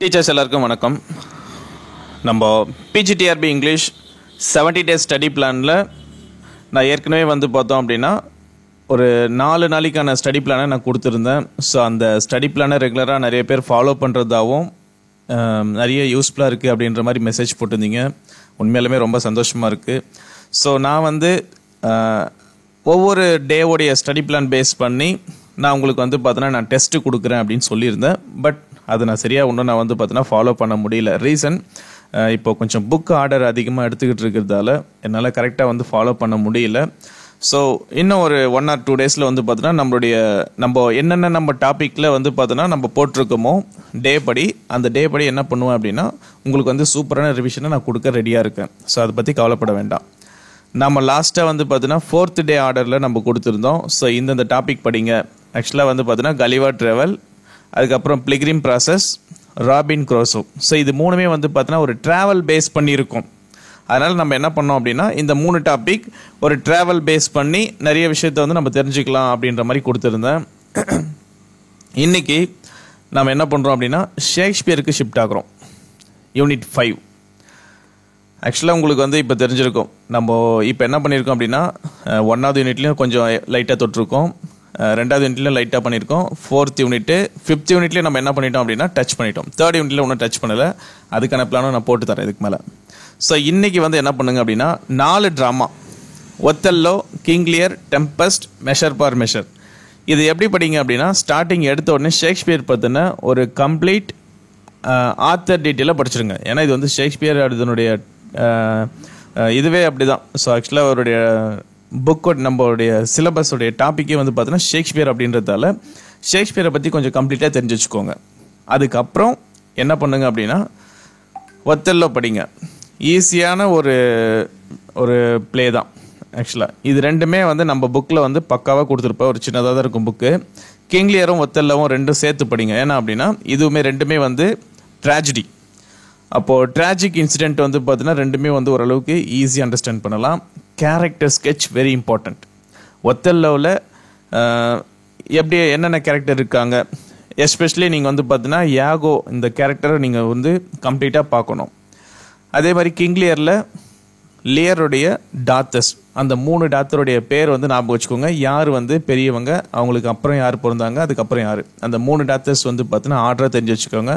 Teachers எல்லாருக்கும் வணக்கம். நம்ம பிஜிடிஆர்பி இங்கிலீஷ் 70 டேஸ் ஸ்டடி பிளானில் நான் ஏற்கனவே பார்த்தோம் அப்படின்னா ஒரு 4 நாளைக்கான ஸ்டடி பிளானை நான் கொடுத்துருந்தேன். ஸோ அந்த ஸ்டடி பிளானை ரெகுலராக நிறைய பேர் ஃபாலோ பண்ணுறதாகவும் நிறைய யூஸ்ஃபுல்லாக இருக்குது அப்படின்ற மாதிரி மெசேஜ் போட்டிருந்தீங்க. உண்மையிலுமே ரொம்ப சந்தோஷமாக இருக்குது. ஸோ நான் ஒவ்வொரு டேவோடைய ஸ்டடி பிளான் பேஸ் பண்ணி நான் உங்களுக்கு பார்த்தோன்னா நான் டெஸ்ட்டு கொடுக்குறேன் அப்படின்னு சொல்லியிருந்தேன். பட் அது நான் சரியாக ஒன்றும் நான் பார்த்தோன்னா ஃபாலோ பண்ண முடியல. ரீசன் இப்போ கொஞ்சம் புக் ஆர்டர் அதிகமாக எடுத்துக்கிட்டு இருக்கிறதால என்னால் கரெக்டாக ஃபாலோ பண்ண முடியல. ஸோ இன்னும் ஒரு 1 or 2 டேஸில் பார்த்தோன்னா நம்ம என்னென்ன நம்ம டாப்பிக்கில் பார்த்தோன்னா நம்ம போட்டிருக்கோமோ டே படி அந்த டே படி என்ன பண்ணுவேன் அப்படின்னா உங்களுக்கு சூப்பரான ரிவிஷனை நான் கொடுக்க ரெடியாக இருக்கேன். ஸோ அதை பற்றி கவலைப்பட வேண்டாம். நம்ம லாஸ்ட்டாக பார்த்தோன்னா 4th டே ஆர்டரில் நம்ம கொடுத்துருந்தோம். ஸோ இந்தந்த டாபிக் படிங்க. ஆக்சுவலாக பார்த்தோன்னா கலிவர் ட்ராவல், அதுக்கப்புறம் பிலிகிரிம் ப்ராசஸ், ராபின் க்ரூசோ. ஸோ இது மூணுமே பார்த்தோன்னா ஒரு ட்ராவல் பேஸ் பண்ணியிருக்கோம். அதனால் நம்ம என்ன பண்ணோம் அப்படின்னா இந்த 3 டாபிக் ஒரு ட்ராவல் பேஸ் பண்ணி நிறைய விஷயத்தை நம்ம தெரிஞ்சுக்கலாம் அப்படின்ற மாதிரி கொடுத்துருந்தேன். இன்னைக்கு நம்ம என்ன பண்ணுறோம் அப்படின்னா ஷேக்ஸ்பியருக்கு ஷிஃப்ட் ஆகிறோம். யூனிட் 5. ஆக்சுவலாக உங்களுக்கு இப்போ தெரிஞ்சிருக்கும். நம்ம இப்போ என்ன பண்ணியிருக்கோம் அப்படின்னா 1வது யூனிட்லேயும் கொஞ்சம் லைட்டாக தொட்டிருக்கோம், 2வது யூனிட்லையும் லைட்டாக பண்ணியிருக்கோம், 4th யூனிட்டு 5th யூனிட்லேயும் நம்ம என்ன பண்ணிட்டோம் அப்படின்னா டச் பண்ணிட்டோம். 3rd யூனிட்ல ஒன்றும் டச் பண்ணலை. அதுக்கான பிளானும் நான் போட்டு தரேன் இதுக்கு மேலே. ஸோ இன்னைக்கு என்ன பண்ணுங்க அப்படின்னா 4 drama, Othello, King Lear, Tempest, Measure for Measure. இது எப்படி படிங்க அப்படின்னா ஸ்டார்டிங் எடுத்த உடனே ஷேக்ஸ்பியர் பற்றின ஒரு கம்ப்ளீட் ஆத்தர் டீட்டெயிலாக படிச்சிருங்க. ஏன்னா இது ஷேக்ஸ்பியர் அதனுடைய இதுவே அப்படிதான். ஸோ ஆக்சுவலாக அவருடைய புக்கோட நம்மளுடைய சிலபஸோடைய டாப்பிக்கே பார்த்தோன்னா ஷேக்ஸ்பியர் அப்படின்றதால ஷேக்ஸ்பியரை பற்றி கொஞ்சம் கம்ப்ளீட்டாக தெரிஞ்சு வச்சுக்கோங்க. அதுக்கப்புறம் என்ன பண்ணுங்க அப்படின்னா ஒத்தல்லோ படிங்க. ஈஸியான ஒரு ப்ளே தான் ஆக்சுவலாக. இது ரெண்டுமே நம்ம புக்கில் பக்காவாக கொடுத்துருப்போம். ஒரு சின்னதாக தான் இருக்கும் புக்கு. கிங் லியரும் ஒத்தல்லோவும் ரெண்டும் சேர்த்து படிங்க. ஏன்னா அப்படின்னா இதுவுமே ரெண்டுமே ட்ராஜடி. அப்போது ட்ராஜிக் இன்சிடென்ட் பார்த்தீங்கன்னா ரெண்டுமே ஓரளவுக்கு ஈஸி அண்டர்ஸ்டாண்ட் பண்ணலாம். Character sketch very important. ஒத்தல்லோவில் எப்படி என்னென்ன கேரக்டர் இருக்காங்க, எஸ்பெஷலி நீங்கள் பார்த்தீங்கன்னா யாகோ இந்த கேரக்டரை நீங்கள் கம்ப்ளீட்டாக பார்க்கணும். அதே மாதிரி கிங் லியரில் லியருடைய டாத்தர்ஸ், அந்த 3 டாத்தருடைய பேர் ஞாபகம் வச்சுக்கோங்க. யார் பெரியவங்க, அவங்களுக்கு அப்புறம் யார் பிறந்தாங்க, அதுக்கப்புறம் யார், அந்த 3 டாத்தர்ஸ் பார்த்தீங்கன்னா ஆர்டராக தெரிஞ்சு வச்சுக்கோங்க.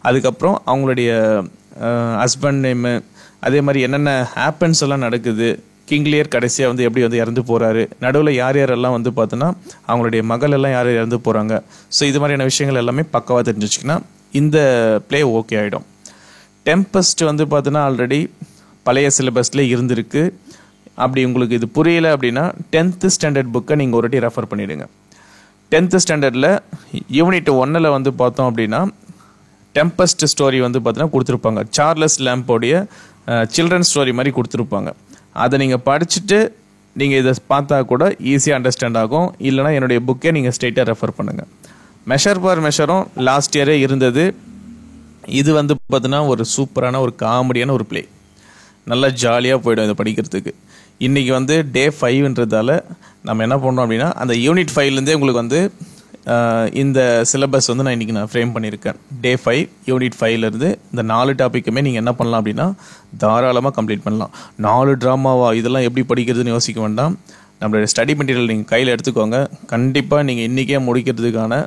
அதுக்கப்புறம் அவங்களுடைய ஹஸ்பண்ட் நேமு, அதே மாதிரி என்னென்ன ஹேப்பன்ஸ் எல்லாம் நடக்குது, கிங் லியர் கடைசியாக எப்படி இறந்து போகிறாரு, நடுவில் யார் யாரெல்லாம் பார்த்தோன்னா அவங்களுடைய மகள் எல்லாம் யார் இறந்து போகிறாங்க. ஸோ இது மாதிரியான விஷயங்கள் எல்லாமே பக்காவாக தெரிஞ்சு வச்சுக்கினா இந்த ப்ளே ஓகே ஆகிடும். டெம்பஸ்ட் பார்த்தோன்னா ஆல்ரெடி பழைய சிலபஸ்லேயே இருந்திருக்கு. அப்படி உங்களுக்கு இது புரியல அப்படின்னா 10th ஸ்டாண்டர்ட் புக்கை நீங்கள் ஒரு வாட்டி ரெஃபர் பண்ணிவிடுங்க. 10th ஸ்டாண்டர்டில் யூனிட் 1ல் பார்த்தோம் அப்படின்னா டெம்பஸ்ட் ஸ்டோரி பார்த்தீங்கன்னா கொடுத்துருப்பாங்க. சார்லஸ் லேம்போடைய சில்ட்ரன் ஸ்டோரி மாதிரி கொடுத்துருப்பாங்க. அதை நீங்கள் படிச்சுட்டு நீங்கள் இதை பார்த்தா கூட ஈஸியாக அண்டர்ஸ்டாண்ட் ஆகும். இல்லைனா என்னுடைய புக்கே நீங்கள் ஸ்ட்ரெயிட்டாக ரெஃபர் பண்ணுங்கள். மெஷர் ஃபார் மெஷரும் லாஸ்ட் இயரே இருந்தது. இது பார்த்தீங்கன்னா ஒரு சூப்பரான ஒரு காமெடியான ஒரு ப்ளே. நல்லா ஜாலியாக போய்டும் இதை படிக்கிறதுக்கு. இன்றைக்கி டே 5ன்றதால நம்ம என்ன பண்ணோம் அப்படின்னா அந்த யூனிட் 5லேருந்தே உங்களுக்கு இந்த சிலபஸ் நான் இன்றைக்கி ஃப்ரேம் பண்ணியிருக்கேன். டே 5 யூனிட் 5லேருந்து இந்த 4 டாப்பிக்குமே நீங்கள் என்ன பண்ணலாம் அப்படின்னா தாராளமாக கம்ப்ளீட் பண்ணலாம். 4 ட்ராமாவா, இதெல்லாம் எப்படி படிக்கிறதுன்னு யோசிக்க வேண்டாம். நம்மளுடைய ஸ்டடி மெட்டீரியல் நீங்கள் கையில் எடுத்துக்கோங்க. கண்டிப்பாக நீங்கள் இன்றைக்கே முடிக்கிறதுக்கான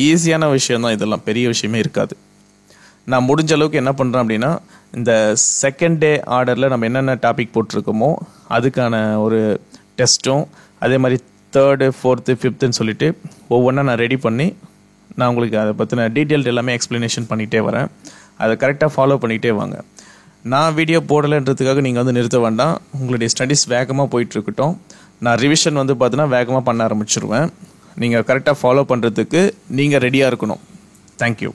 ஈஸியான விஷயந்தான். இதெல்லாம் பெரிய விஷயமே இருக்காது. நான் முடிஞ்ச அளவுக்கு என்ன பண்ணுறேன் அப்படின்னா இந்த 2nd டே ஆர்டரில் நம்ம என்னென்ன டாபிக் போட்டிருக்கோமோ அதுக்கான ஒரு டெஸ்ட்டும், அதே மாதிரி 3rd 4th 5thன்னு சொல்லிட்டு ஒவ்வொன்றா நான் ரெடி பண்ணி நான் உங்களுக்கு அதை பற்றின டீட்டெயில் எல்லாமே எக்ஸ்ப்ளனேஷன் பண்ணிகிட்டே வரேன். அதை கரெக்டாக ஃபாலோ பண்ணிகிட்டே வாங்க. நான் வீடியோ போடலைன்றதுக்காக நீங்கள் நிறுத்த வேண்டாம். உங்களுடைய ஸ்டடீஸ் வேகமாக போயிட்டுருக்கட்டும். நான் ரிவிஷன் பார்த்தீங்கன்னா வேகமாக பண்ண ஆரம்பிச்சிருவேன். நீங்கள் கரெக்டாக ஃபாலோ பண்ணுறதுக்கு நீங்கள் ரெடியாக இருக்கணும். தேங்க்யூ.